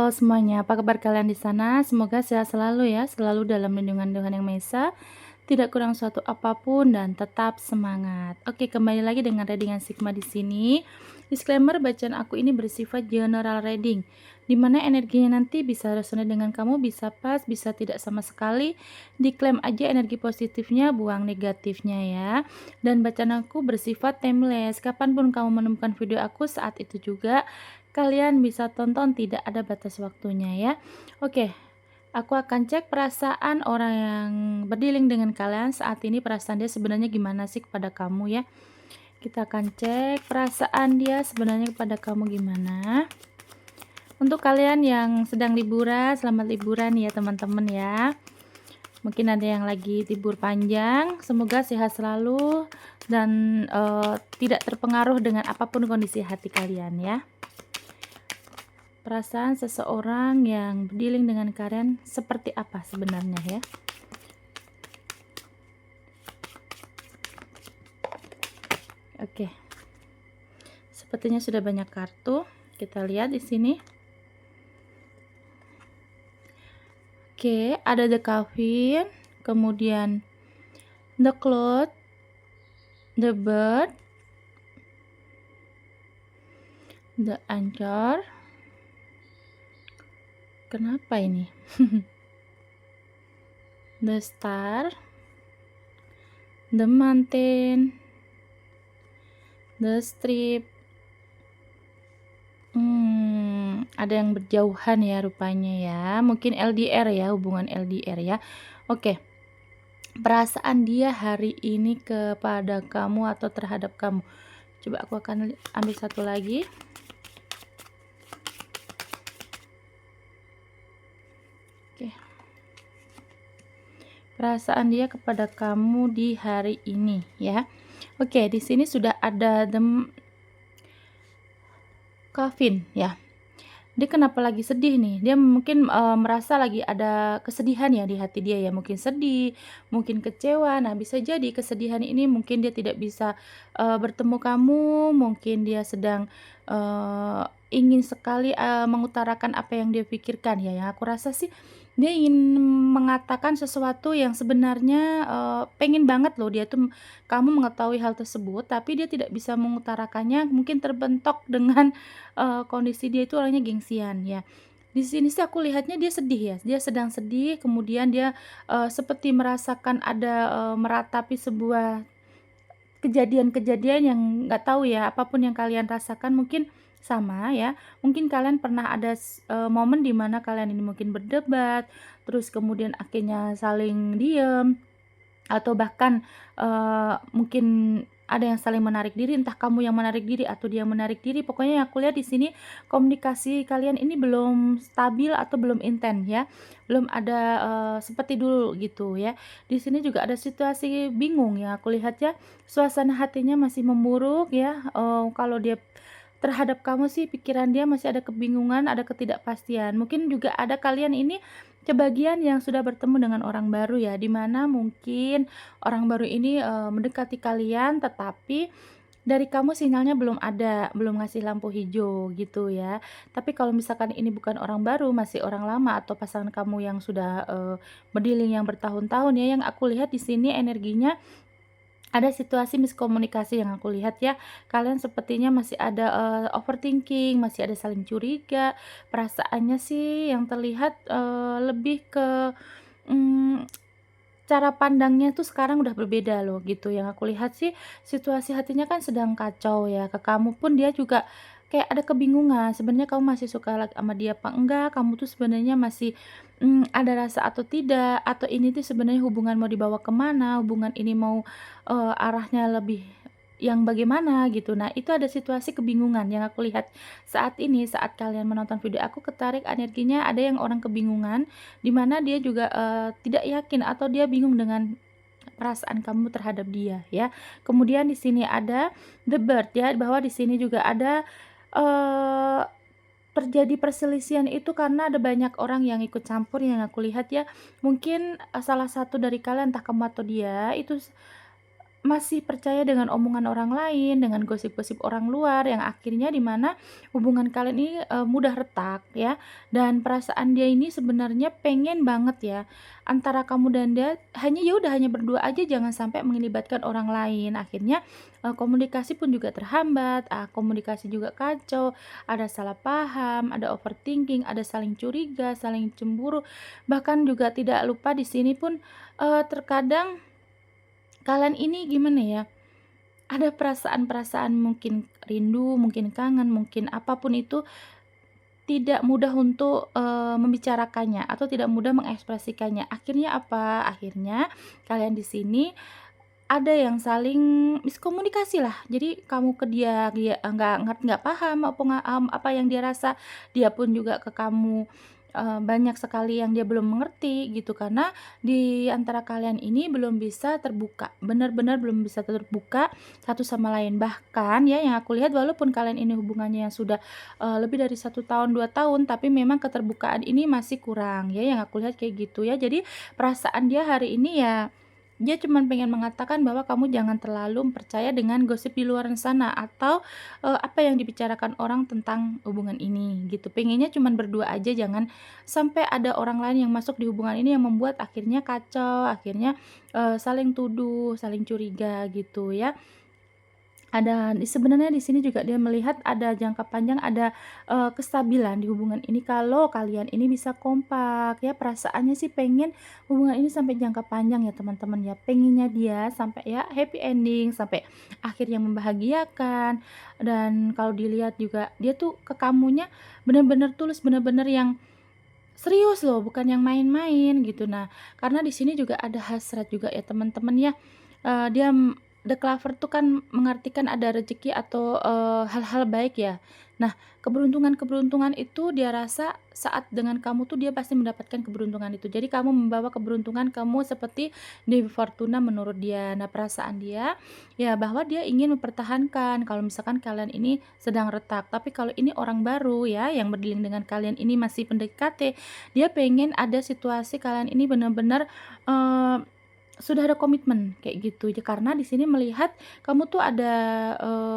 Halo semuanya, apa kabar kalian di sana? Semoga sehat selalu ya, selalu dalam lindungan Tuhan Yang Maha Esa, tidak kurang suatu apapun dan tetap semangat. Oke, kembali lagi dengan readingan Sigma di sini. Disclaimer, bacaan aku ini bersifat general reading, di mana energinya nanti bisa resonate dengan kamu, bisa pas, bisa tidak sama sekali. Diklaim aja energi positifnya, buang negatifnya ya. Dan bacaan aku bersifat timeless, kapanpun kamu menemukan video aku saat itu juga kalian bisa tonton, tidak ada batas waktunya ya. Oke, aku akan cek perasaan orang yang berdealing dengan kalian saat ini, perasaan dia sebenarnya gimana sih kepada kamu ya. Kita akan cek perasaan dia sebenarnya kepada kamu gimana. Untuk kalian yang sedang liburan, selamat liburan ya teman-teman ya. Mungkin ada yang lagi libur panjang, semoga sehat selalu dan tidak terpengaruh dengan apapun kondisi hati kalian ya. Perasaan seseorang yang berdealing dengan kalian seperti apa sebenarnya ya. Oke. Sepertinya sudah banyak kartu. Kita lihat di sini. Oke, ada the coffin, kemudian the cloud, the bird, the anchor. Kenapa ini? The star, the mountain, the strip. Ada yang berjauhan ya rupanya ya. Mungkin LDR ya, hubungan LDR ya. Oke. Perasaan dia hari ini kepada kamu atau terhadap kamu. Coba aku akan ambil satu lagi. Oke. Perasaan dia kepada kamu di hari ini ya. Oke, di sini sudah ada the coffin ya. Dia kenapa lagi sedih nih? Dia mungkin merasa lagi ada kesedihan ya di hati dia ya, mungkin sedih, mungkin kecewa. Nah, bisa jadi kesedihan ini mungkin dia tidak bisa bertemu kamu, mungkin dia sedang ingin sekali mengutarakan apa yang dia pikirkan ya. Yang aku rasa sih dia ingin mengatakan sesuatu yang sebenarnya pengen banget loh dia tuh kamu mengetahui hal tersebut, tapi dia tidak bisa mengutarakannya, mungkin terbentok dengan kondisi dia itu orangnya gengsian ya. Di sini sih aku lihatnya dia sedih ya, dia sedang sedih, kemudian dia seperti merasakan ada meratapi sebuah kejadian-kejadian yang nggak tahu ya, apapun yang kalian rasakan mungkin sama ya. Mungkin kalian pernah ada momen di mana kalian ini mungkin berdebat, terus kemudian akhirnya saling diem, atau bahkan mungkin ada yang saling menarik diri, entah kamu yang menarik diri atau dia menarik diri. Pokoknya yang aku lihat di sini komunikasi kalian ini belum stabil atau belum intens ya, belum ada seperti dulu gitu ya. Di sini juga ada situasi bingung ya, aku lihat ya, suasana hatinya masih memburuk ya. Kalau dia terhadap kamu sih pikiran dia masih ada kebingungan, ada ketidakpastian. Mungkin juga ada kalian ini kebagian yang sudah bertemu dengan orang baru ya, di mana mungkin orang baru ini mendekati kalian, tetapi dari kamu sinyalnya belum ada, belum ngasih lampu hijau gitu ya. Tapi kalau misalkan ini bukan orang baru, masih orang lama atau pasangan kamu yang sudah berdealing yang bertahun-tahun ya, yang aku lihat di sini energinya ada situasi miskomunikasi yang aku lihat ya. Kalian sepertinya masih ada overthinking, masih ada saling curiga. Perasaannya sih yang terlihat lebih ke cara pandangnya tuh sekarang udah berbeda loh gitu. Yang aku lihat sih situasi hatinya kan sedang kacau ya. Ke kamu pun dia juga kayak ada kebingungan. Sebenarnya kamu masih suka sama dia apa enggak? Kamu tuh sebenarnya masih ada rasa atau tidak? Atau ini tuh sebenarnya hubungan mau dibawa kemana? Hubungan ini mau arahnya lebih yang bagaimana gitu. Nah, itu ada situasi kebingungan yang aku lihat saat ini, saat kalian menonton video aku ketarik energinya ada yang orang kebingungan, di mana dia juga tidak yakin atau dia bingung dengan perasaan kamu terhadap dia ya. Kemudian di sini ada the bird ya, bahwa di sini juga ada terjadi perselisihan itu karena ada banyak orang yang ikut campur yang aku lihat ya. Mungkin salah satu dari kalian entah kamu atau dia itu masih percaya dengan omongan orang lain, dengan gosip-gosip orang luar yang akhirnya di mana hubungan kalian ini, mudah retak ya, dan perasaan dia ini sebenarnya pengen banget ya, antara kamu dan dia hanya ya udah hanya berdua aja jangan sampai melibatkan orang lain. Akhirnya, komunikasi pun juga terhambat, komunikasi juga kacau, ada salah paham, ada overthinking, ada saling curiga, saling cemburu, bahkan juga tidak lupa di sini pun, terkadang kalian ini gimana ya, ada perasaan-perasaan mungkin rindu, mungkin kangen, mungkin apapun itu tidak mudah untuk, membicarakannya atau tidak mudah mengekspresikannya. Akhirnya apa? Akhirnya kalian di sini ada yang saling miskomunikasi lah. Jadi kamu ke dia, dia nggak paham apa yang dia rasa, dia pun juga ke kamu, banyak sekali yang dia belum mengerti gitu, karena di antara kalian ini belum bisa terbuka, benar-benar belum bisa terbuka satu sama lain. Bahkan ya yang aku lihat walaupun kalian ini hubungannya yang sudah, lebih dari 1 tahun, 2 tahun, tapi memang keterbukaan ini masih kurang ya, yang aku lihat kayak gitu ya. Jadi perasaan dia hari ini ya dia cuman pengen mengatakan bahwa kamu jangan terlalu percaya dengan gosip di luar sana atau, apa yang dibicarakan orang tentang hubungan ini gitu. Pengennya cuman berdua aja, jangan sampai ada orang lain yang masuk di hubungan ini yang membuat akhirnya kacau, akhirnya, saling tuduh, saling curiga gitu ya. Sebenarnya di sini juga dia melihat ada jangka panjang, ada, kestabilan di hubungan ini kalau kalian ini bisa kompak ya. Perasaannya sih pengen hubungan ini sampai jangka panjang ya teman-teman ya. Pengennya dia sampai ya happy ending, sampai akhir yang membahagiakan. Dan kalau dilihat juga dia tuh ke kamunya bener-bener tulus, bener-bener yang serius loh, bukan yang main-main gitu. Nah, karena di sini juga ada hasrat juga ya teman-teman ya. Dia The Clover tuh kan mengartikan ada rezeki atau, hal-hal baik ya. Nah, keberuntungan-keberuntungan itu dia rasa saat dengan kamu tuh dia pasti mendapatkan keberuntungan itu. Jadi kamu membawa keberuntungan kamu seperti Dewi Fortuna menurut dia. Nah, perasaan dia ya bahwa dia ingin mempertahankan kalau misalkan kalian ini sedang retak. Tapi kalau ini orang baru ya yang berdealing dengan kalian ini masih PDKT, dia pengen ada situasi kalian ini benar-benar, eee sudah ada komitmen kayak gitu ya, karena di sini melihat kamu tuh ada,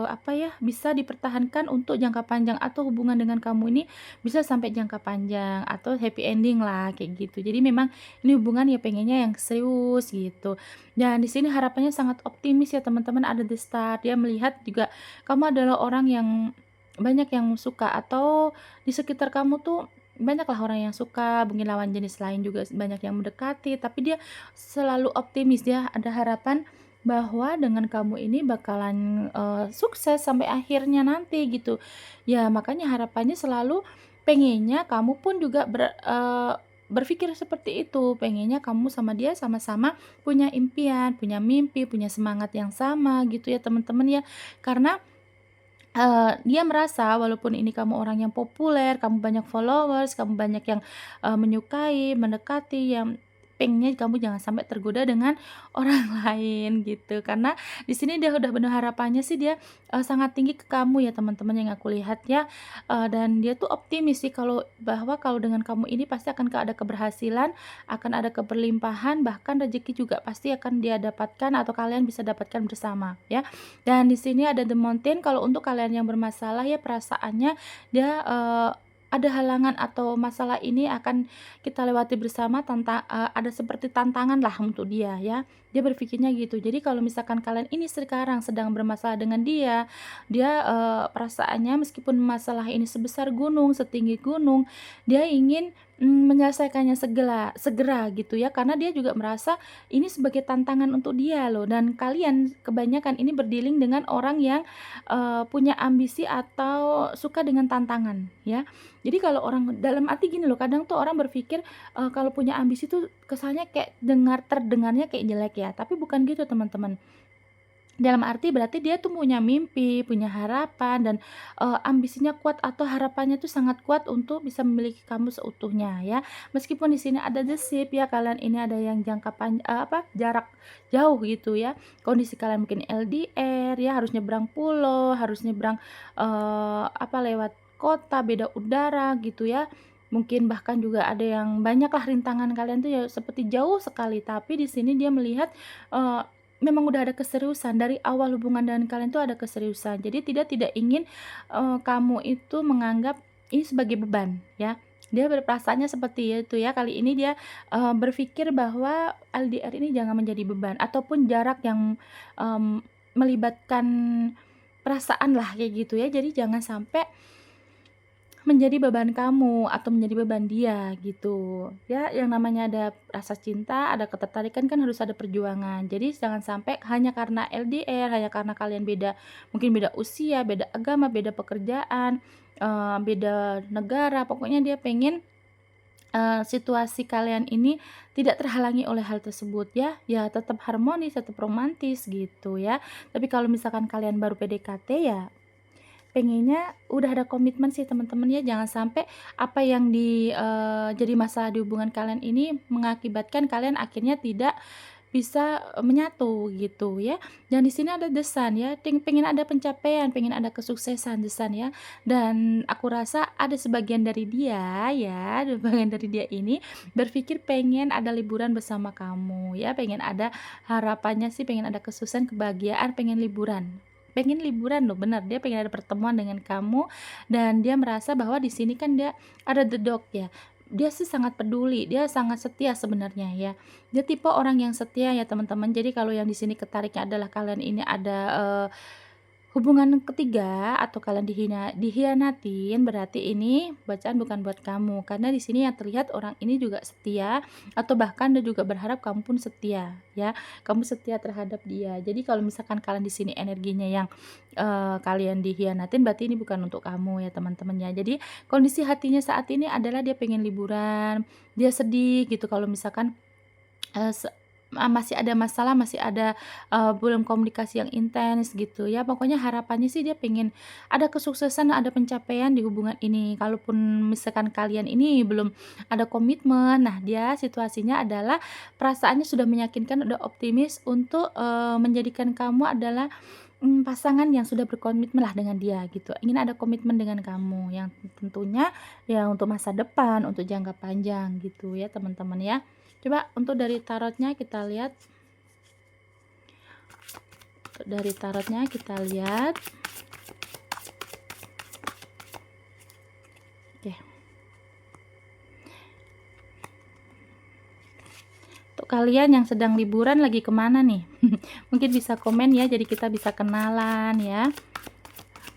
apa ya, bisa dipertahankan untuk jangka panjang atau hubungan dengan kamu ini bisa sampai jangka panjang atau happy ending lah kayak gitu. Jadi memang ini hubungan ya pengennya yang serius gitu. Dan di sini harapannya sangat optimis ya teman-teman, ada the start. Dia melihat juga kamu adalah orang yang banyak yang suka atau di sekitar kamu tuh banyaklah orang yang suka, mungkin lawan jenis lain juga banyak yang mendekati, tapi dia selalu optimis ya, ada harapan bahwa dengan kamu ini bakalan, sukses sampai akhirnya nanti gitu. Ya makanya harapannya selalu pengennya kamu pun juga berpikir seperti itu, pengennya kamu sama dia sama-sama punya impian, punya mimpi, punya semangat yang sama gitu ya teman-teman ya. Karena dia merasa walaupun ini kamu orang yang populer, kamu banyak followers, kamu banyak yang, menyukai, mendekati, yang pengennya kamu jangan sampai tergoda dengan orang lain gitu. Karena di sini dia udah bener harapannya sih dia, sangat tinggi ke kamu ya teman-teman yang aku lihat ya, dan dia tuh optimis sih bahwa kalau dengan kamu ini pasti akan ada keberhasilan, akan ada keberlimpahan, bahkan rezeki juga pasti akan dia dapatkan atau kalian bisa dapatkan bersama ya. Dan di sini ada The Mountain, kalau untuk kalian yang bermasalah ya perasaannya dia, ada halangan atau masalah ini akan kita lewati bersama, ada seperti tantangan lah untuk dia ya. Dia berpikirnya gitu. Jadi kalau misalkan kalian ini sekarang sedang bermasalah dengan dia, perasaannya meskipun masalah ini sebesar gunung, setinggi gunung, dia ingin, menyelesaikannya segera segera gitu ya, karena dia juga merasa ini sebagai tantangan untuk dia loh, dan kalian kebanyakan ini berdealing dengan orang yang, punya ambisi atau suka dengan tantangan ya. Jadi kalau orang dalam arti gini loh, kadang tuh orang berpikir, kalau punya ambisi tuh kesannya kayak terdengarnya kayak jelek ya, tapi bukan gitu teman-teman. Dalam arti berarti dia tuh punya mimpi, punya harapan dan, ambisinya kuat atau harapannya tuh sangat kuat untuk bisa memiliki kamu seutuhnya ya. Meskipun di sini ada desip ya, kalian ini ada yang jarak jauh gitu ya. Kondisi kalian mungkin LDR ya, harus nyebrang pulau, harus nyebrang, lewat kota, beda udara gitu ya. Mungkin bahkan juga ada yang banyaklah rintangan kalian tuh ya seperti jauh sekali, tapi di sini dia melihat, memang udah ada keseriusan, dari awal hubungan dengan kalian tuh ada keseriusan. Jadi tidak ingin, kamu itu menganggap ini sebagai beban ya. Dia perasaannya seperti itu ya, kali ini dia, berpikir bahwa LDR ini jangan menjadi beban ataupun jarak yang, melibatkan perasaan lah kayak gitu ya. Jadi jangan sampai menjadi beban kamu atau menjadi beban dia gitu. Ya yang namanya ada rasa cinta, ada ketertarikan kan harus ada perjuangan. Jadi jangan sampai hanya karena LDR, hanya karena kalian beda mungkin beda usia, beda agama, beda pekerjaan, beda negara, pokoknya dia pengen, situasi kalian ini tidak terhalangi oleh hal tersebut ya. Ya tetap harmonis, tetap romantis gitu ya. Tapi kalau misalkan kalian baru PDKT ya pengennya udah ada komitmen sih teman-teman ya, jangan sampai apa yang jadi masalah di hubungan kalian ini mengakibatkan kalian akhirnya tidak bisa, menyatu gitu ya. Dan di sini ada desan ya, pengen ada pencapaian, pengen ada kesuksesan desan ya. Dan aku rasa ada sebagian dari dia ya, sebagian dari dia ini berpikir pengen ada liburan bersama kamu ya, pengen ada harapannya sih pengen ada kesuksesan, kebahagiaan, pengen liburan. Pengen liburan loh, bener, dia pengen ada pertemuan dengan kamu dan dia merasa bahwa di sini kan dia ada the dog ya. Dia sih sangat peduli, dia sangat setia sebenarnya ya. Dia tipe orang yang setia ya teman-teman. Jadi kalau yang di sini ketariknya adalah kalian ini ada hubungan ketiga atau kalian dihianatin, berarti ini bacaan bukan buat kamu. Karena di sini yang terlihat orang ini juga setia atau bahkan dia juga berharap kamu pun setia ya. Kamu setia terhadap dia. Jadi kalau misalkan kalian di sini energinya yang kalian dihianatin berarti ini bukan untuk kamu ya teman-teman ya. Jadi kondisi hatinya saat ini adalah dia pengen liburan, dia sedih gitu kalau misalkan Eee, se masih ada masalah, masih ada, belum komunikasi yang intens gitu ya. Pokoknya harapannya sih dia pengen ada kesuksesan, ada pencapaian di hubungan ini. Kalaupun misalkan kalian ini belum ada komitmen, nah dia situasinya adalah perasaannya sudah meyakinkan, udah optimis untuk, menjadikan kamu adalah, pasangan yang sudah berkomitmen lah dengan dia gitu. Ingin ada komitmen dengan kamu yang tentunya ya untuk masa depan, untuk jangka panjang gitu ya teman-teman ya. Coba untuk dari tarotnya kita lihat, oke. Untuk kalian yang sedang liburan lagi kemana nih? Mungkin bisa komen ya, jadi kita bisa kenalan ya.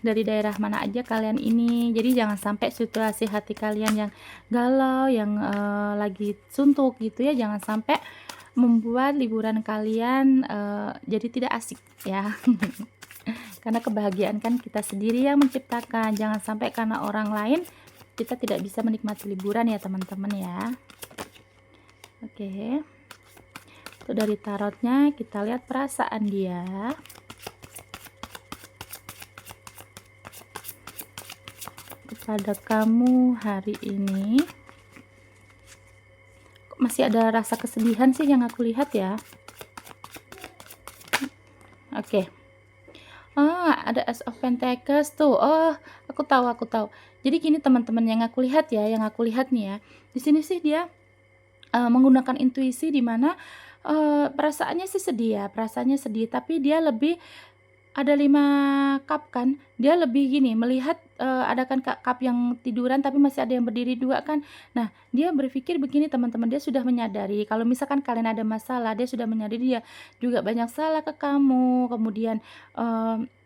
Dari daerah mana aja kalian ini. Jadi jangan sampai situasi hati kalian yang galau, yang lagi suntuk gitu ya, jangan sampai membuat liburan kalian jadi tidak asik ya. Karena kebahagiaan kan kita sendiri yang menciptakan. Jangan sampai karena orang lain kita tidak bisa menikmati liburan ya teman-teman ya. Oke. Itu dari tarotnya kita lihat perasaan dia. Kepada kamu hari ini. Masih ada rasa kesedihan sih yang aku lihat ya. Oke. Ada Ace of Pentacles tuh. Oh, aku tahu. Jadi gini teman-teman yang aku lihat nih ya. Di sini sih dia menggunakan intuisi di mana perasaannya sih perasaannya sedih, tapi dia lebih ada 5 cup kan, dia lebih gini melihat, ada kan cup yang tiduran tapi masih ada yang berdiri 2 kan. Nah, dia berpikir begini teman-teman, dia sudah menyadari kalau misalkan kalian ada masalah, dia sudah menyadari dia juga banyak salah ke kamu, kemudian,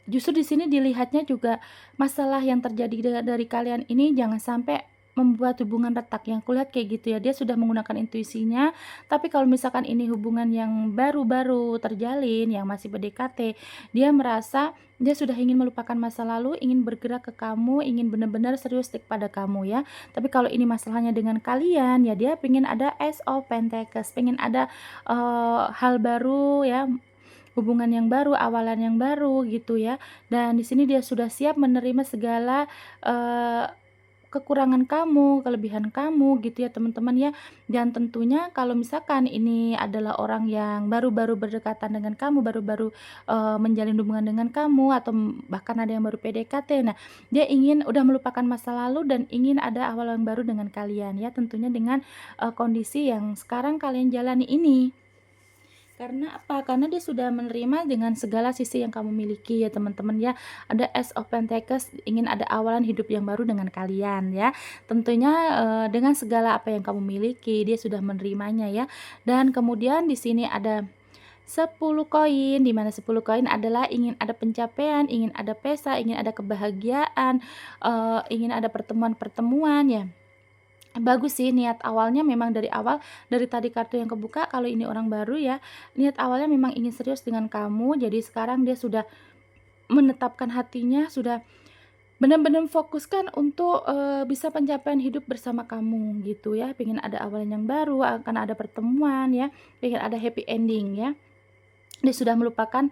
justru di sini dilihatnya juga masalah yang terjadi dari kalian ini jangan sampai membuat hubungan retak, yang kulihat kayak gitu ya, dia sudah menggunakan intuisinya. Tapi kalau misalkan ini hubungan yang baru-baru terjalin, yang masih PDKT, dia merasa dia sudah ingin melupakan masa lalu, ingin bergerak ke kamu, ingin benar-benar serius stick pada kamu ya. Tapi kalau ini masalahnya dengan kalian, ya dia pengen ada Ace of Pentacles, pengen ada hal baru ya, hubungan yang baru, awalan yang baru gitu ya. Dan di sini dia sudah siap menerima segala kekurangan kamu, kelebihan kamu gitu ya teman-teman ya. Dan tentunya kalau misalkan ini adalah orang yang baru-baru berdekatan dengan kamu, baru-baru menjalin hubungan dengan kamu atau bahkan ada yang baru PDKT. Nah, dia ingin udah melupakan masa lalu dan ingin ada awal yang baru dengan kalian ya, tentunya dengan kondisi yang sekarang kalian jalani ini. Karena apa? Karena dia sudah menerima dengan segala sisi yang kamu miliki ya teman-teman ya. Ada Ace of Pentacles, ingin ada awalan hidup yang baru dengan kalian ya. Tentunya dengan segala apa yang kamu miliki, dia sudah menerimanya ya. Dan kemudian di sini ada 10 koin, di mana 10 koin adalah ingin ada pencapaian, ingin ada pesta, ingin ada kebahagiaan, ingin ada pertemuan-pertemuan ya. Bagus sih niat awalnya memang dari awal, dari tadi kartu yang kebuka kalau ini orang baru ya, niat awalnya memang ingin serius dengan kamu, jadi sekarang dia sudah menetapkan hatinya, sudah benar-benar fokuskan untuk, bisa pencapaian hidup bersama kamu gitu ya, pengen ada awalan yang baru, akan ada pertemuan ya, pengen ada happy ending ya. Dia sudah melupakan,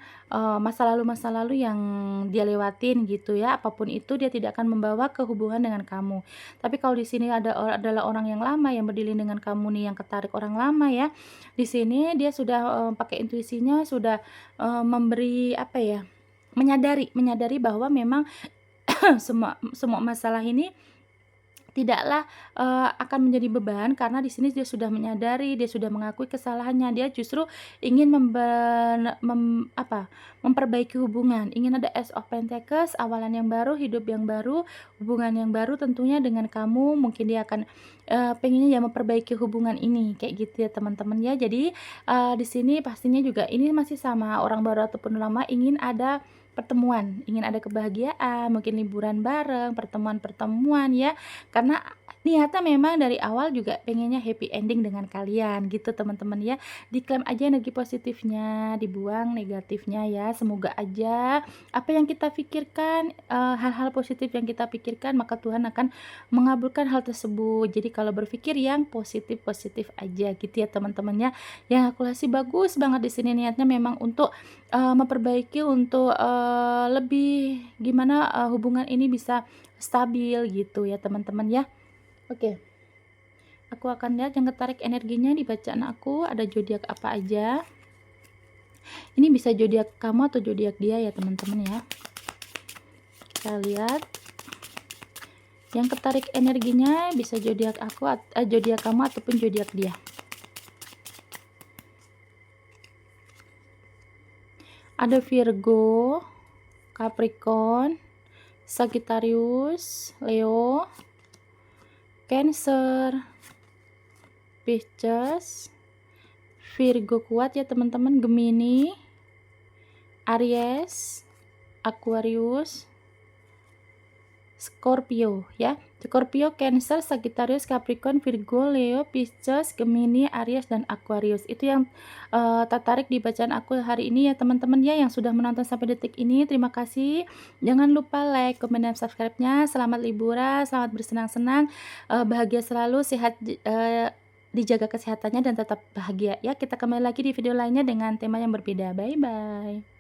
masa lalu yang dia lewatin gitu ya, apapun itu dia tidak akan membawa ke hubungan dengan kamu. Tapi kalau di sini adalah orang yang lama yang berdilin dengan kamu nih, yang ketarik orang lama ya. Di sini dia sudah, pakai intuisinya, sudah, memberi apa ya, menyadari bahwa memang semua semua masalah ini tidaklah, akan menjadi beban karena di sini dia sudah menyadari, dia sudah mengakui kesalahannya, dia justru ingin memperbaiki hubungan, ingin ada Ace of Pentacles, awalan yang baru, hidup yang baru, hubungan yang baru tentunya dengan kamu, mungkin dia akan, pengennya ya memperbaiki hubungan ini, kayak gitu ya teman-teman ya. Jadi, di sini pastinya juga ini masih sama, orang baru ataupun lama ingin ada pertemuan, ingin ada kebahagiaan, mungkin liburan bareng, pertemuan-pertemuan ya. Karena niatnya memang dari awal juga pengennya happy ending dengan kalian gitu teman-teman ya. Diklaim aja energi positifnya, dibuang negatifnya ya. Semoga aja apa yang kita pikirkan, hal-hal positif yang kita pikirkan, maka Tuhan akan mengabulkan hal tersebut. Jadi kalau berpikir yang positif-positif aja gitu ya teman-teman ya. Yang aku kasih bagus banget di sini niatnya memang untuk memperbaiki, untuk lebih gimana hubungan ini bisa stabil gitu ya teman-teman ya. Oke, aku akan lihat yang ketarik energinya di bacaan aku ada zodiak apa aja. Ini bisa zodiak kamu atau zodiak dia ya teman-teman ya. Kita lihat yang ketarik energinya bisa zodiak aku, zodiak kamu ataupun zodiak dia. Ada Virgo, Capricorn, Sagittarius, Leo, Cancer, Pisces, Virgo kuat ya teman-teman, Gemini, Aries, Aquarius, Scorpio ya. Scorpio, Cancer, Sagittarius, Capricorn, Virgo, Leo, Pisces, Gemini, Aries dan Aquarius. Itu yang tertarik di bacaan aku hari ini ya teman-teman ya, yang sudah menonton sampai detik ini. Terima kasih. Jangan lupa like, komen dan subscribe-nya. Selamat liburan, selamat bersenang-senang, bahagia selalu, sehat, dijaga kesehatannya dan tetap bahagia ya. Kita kembali lagi di video lainnya dengan tema yang berbeda. Bye bye.